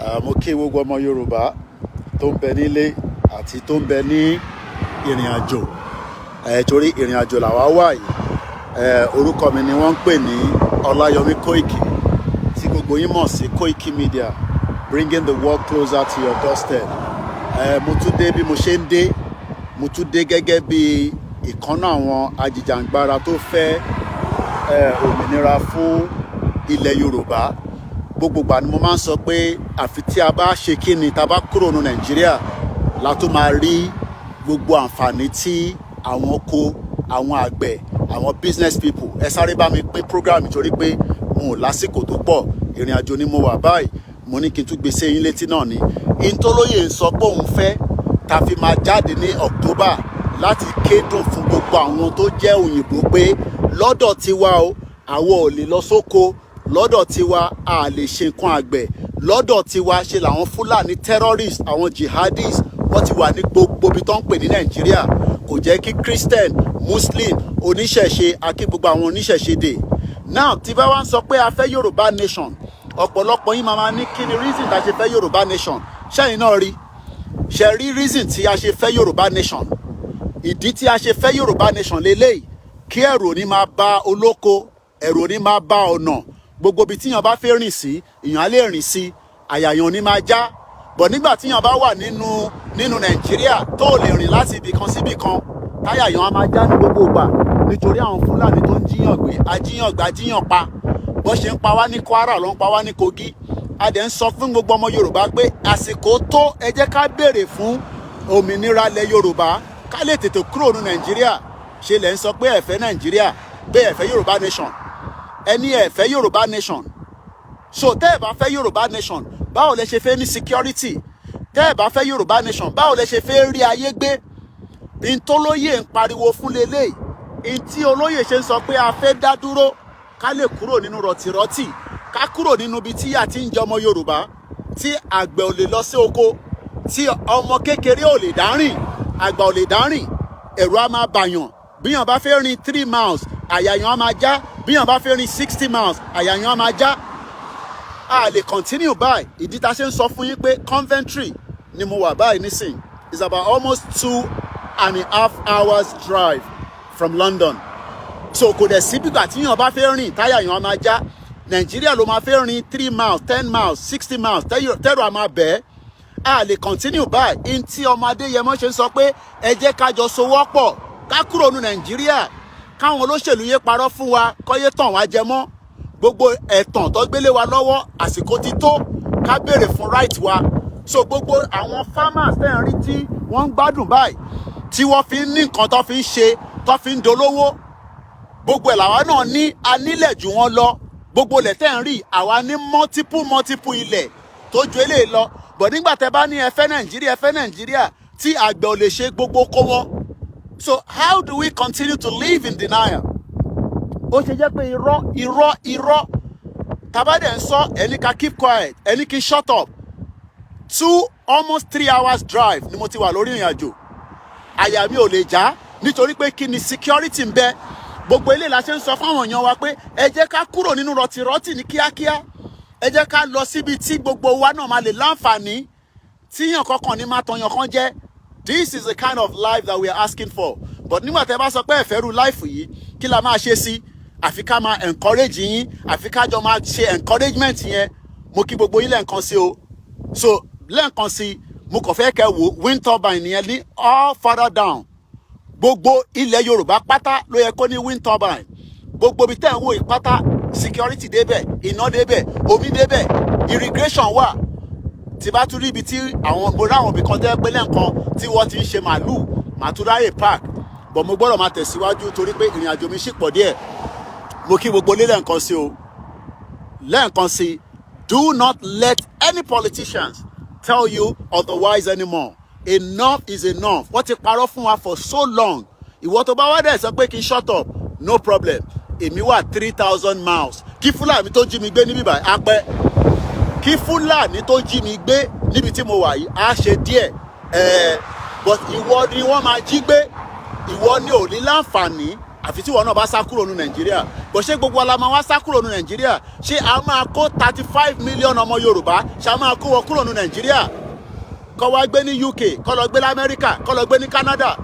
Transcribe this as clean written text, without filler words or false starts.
Mo kí gbogbo ọmọ Yorùbá tó ń bẹ nílé àti tó ń bẹ ní ìrìn àjò. Torí ìrìn àjò làwa wà yìí. Orúkọ mi ni wọ́n ń pè ní OLAYOMI KOIKI, tí gbogbo yín mọ̀ sí Koikimedia, bringing the world closer to your doorstep. Mo tún dé bí mo ṣe ń dé. Mo tún dé gẹ́gẹ́ bí ìkànnà àwọn ajìjàǹgbara tó fẹ́ òmìnira fún ilẹ̀ Yorùbá. Gbogbo ìgbà ni mo máa ń sọ pé àfi tí a bá ṣe kíni, tá a bá kúrò ní Nàìjíríà la tó máa rí gbogbo àǹfààní tí àwọn oko, àwọn àgbẹ̀, àwọn business people. Ẹ sáré bá mi pín program torí pé mo ò lásìkò tó pọ̀. Ìrìn àjò ni mo wà báyìí. Mo ní kí n tún gbé sí yín létí náà ni. Ìntólóyè ń sọ pé òun fẹ́ ta fi máa jáde ní October láti kédùn fún gbogbo àwọn tó jẹ́ òyìnbó pé lọ́dọ̀ tiwa o, àwọn ò lè lọ sóko. Lọ́dọ̀ tiwa a lè ṣe nǹkan àgbẹ̀. Lọ́dọ̀ tiwa ṣe làwọn Fúlàní terrorists, àwọn jihadists, wọ́n ti wà ní gbogbo ibi tó ń pè ní Nàìjíríà. Kò jẹ́ kí Christian, Muslim, oníṣẹ̀ṣe, àti gbogbo àwọn oníṣẹ̀ṣe dè. Now tí bá wá ń sọ pé a fẹ́ Yorùbá nation, ọ̀pọ̀lọpọ̀ yín máa ní kí ni reason tá a ṣe fẹ́ Yorùbá nation. Ṣẹ́yìn náà rí? Ṣé rí reason tí a ṣe fẹ́ Yorùbá nation? Ìdí tí a ṣe fẹ́ Yorùbá nation lélẹ́yìí, kí ẹ̀rù ò ní máa bá olóko, ẹ̀rù ò ní máa bá ọ̀nà. Gbogbo ibi tíyàn bá fẹ́ rìn sí, èèyàn á lè rìn sí, àyà yàn ní máa já. Bọ̀ nígbà tíyàn bá wà nínú Nàìjíríà tó lè rìn láti ibì kan sí ibì kan, táyà yàn á máa já ní gbogbo ìgbà nítorí àwọn Fúlàní tó ń jíyàn gbé, ajíyàn gbà, jíyàn pa. Bó ṣe ń pa wá ní Kwara ló ń pa wá ní Kogi. A dẹ̀ ń sọ fún gbogbo ọmọ Yorùbá pé àsìkò tó, ẹ jẹ́ ká béèrè fún òmìnira ilẹ̀ Yorùbá ká lè tètè kúrò ní Nàìjíríà. Ṣé lẹ̀ ń sọ pé ẹ fẹ́ Nàìjíríà, pé ẹ fẹ́ Yorùbá nation? Ẹni ẹ fẹ́ Yorùbá nation. So tẹ́ ẹ bá fẹ́ Yorùbá nation, báwo lẹ ṣe fẹ́ ní security? Tẹ́ ẹ bá fẹ́ Yorùbá nation, báwo lẹ ṣe fẹ́ rí ayé gbé? Ìntólóyè ń pariwo fún lélẹ́yìí. Ìntí olóyè ṣe ń sọ pé a fẹ́ dá dúró ká lè kúrò nínú rọ̀tìrọ̀tì, ká kúrò nínú ibi tí ìyà ti ń jẹ ọmọ Yorùbá, tí àgbẹ̀ ò lè lọ sí oko, tí ọmọ kékeré ò lè dárìn, àgbà ò lè dárìn, ẹ̀rù á máa bàyàn. Bíyàn bá fẹ́ rìn 3 miles, àyà yàn á máa já. Bíyàn bá fẹ́ rìn 60 miles, àyà yàn á máa já. A lè continue báyìí. Ìdí tá a ṣe ń sọ fún yín pé Coventry ni mo wà báyìí nísìn. It's about almost 2.5 hours drive from London. So kò dẹ̀ sí bígbà tí yàn bá fẹ́ rìn táyà yàn á máa já. Nàìjíríà ló máa fẹ́ rìn 3 miles, 10 miles, 60 miles, tẹ́rù á máa bẹ́ẹ̀. A lè continue báyìí. Ìntí ọmọ Adéyẹmọ ṣe ń sọ pé ẹ jẹ́ ká jọ sowọ́pọ̀ ká kúrò ní Nàìjíríà. Káwọn olóṣèlú yé parọ́ fún wa, kọ́yé tàn wá jẹ mọ́. Gbogbo ẹ̀tàn tó gbélé wa lọ́wọ́, àsìkò ti tó ká béèrè fún right wa. So gbogbo àwọn farmers tẹ́ ń rí tí wọ́n ń gbádùn báyìí, tí wọ́n fi ń ní nǹkan tó fi ń ṣe, tó fi ń dolówó. Gbogbo ẹ̀ làwa náà ní anílẹ̀ jù wọ́n lọ. Gbogbo ilẹ̀ tẹ́ ń rí, àwa ní multiple ilẹ̀ tó ju eléyìí lọ. But nígbà tẹ́ bá ní ẹ fẹ́ Nàìjíríà, tí àgbẹ̀ ò lè ṣe gbogbo kó wọn. So how do we continue to live in denial? Ó ṣe jẹ́ pé irọ́. Tabade ń sọ, ẹni ká keep quiet, ẹni kí shut up. 3 hours drive ni mo ti wà lórí ìrìn àjò. Àyà mi ò lè já nítorí pé kí ni security ń bẹ. Gbogbo eléyìí la ṣe ń sọ fáwọn èèyàn wa pé ẹ jẹ́ ká kúrò nínú rọ̀tìrọ̀tì ní kíákíá. Ẹ jẹ́ ká lọ síbi tí gbogbo wa náà máa lè láǹfààní. Tíyàn kankan ní máa tọyàn kan jẹ́. This is the kind of life that we are asking for. But nígbà tẹ́ bá sọ pé ẹ fẹ́ ru life yìí, kí la máa ṣe sí? Àfi ká máa encourage yín, àfi ká jọ máa ṣe encouragement yẹn. Mo kí gbogbo yín lẹ́ẹ̀kan sí o. So lẹ́ẹ̀kan sí, mo kàn fẹ́ kẹ́ wo wind turbine yẹn ní all further down. Gbogbo ilẹ̀ Yorùbá pátá ló yẹ kó ní wind turbine. Gbogbo ibi tẹ́ ń wò yìí pátá, security débẹ̀, iná débẹ̀, omi débẹ̀, irrigation wà. Tí bá tún rí ibi tí àwọn mo ráwọn ibì kan tẹ́ pé lẹ́ǹkan tí wọ́n ti ń ṣe màálù, màá tún ráyè park. But mo gbọ́dọ̀ máa tẹ̀síwájú torí pé ìrìn àjò mi ṣì pọ̀ díẹ̀. Mo kí gbogbo ilé lẹ́ǹkan sí o. Lẹ́ǹkan sí, do not let any politicians tell you otherwise anymore. Enough is enough. Wọ́n ti parọ́ fún wa for so long. Ìwọ tó bá wá dẹ̀ sọ pé kí n shut up, no problem. Èmi wà 3,000 miles. Kí Fúlàní tó jí mi gbé níbí báyìí, á pẹ́. Kí Fúlàní tó jí mi gbé níbi tí mo wà yìí, á ṣe díẹ̀. But ìwọ ni wọ́n máa jí gbé. Ìwọ ni ò ní láǹfààní àfi tí wọn náà bá sá kúrò ní Nàìjíríà. Bó ṣe gbogbo wa la máa wá sá kúrò ní Nàìjíríà, ṣé a máa kó 35 million ọmọ Yorùbá ṣé a máa kó wọn kúrò ní Nàìjíríà kó wá gbé ní UK, kó lọ gbé ní Amẹ́ríkà, kó lọ gbé ní Canada,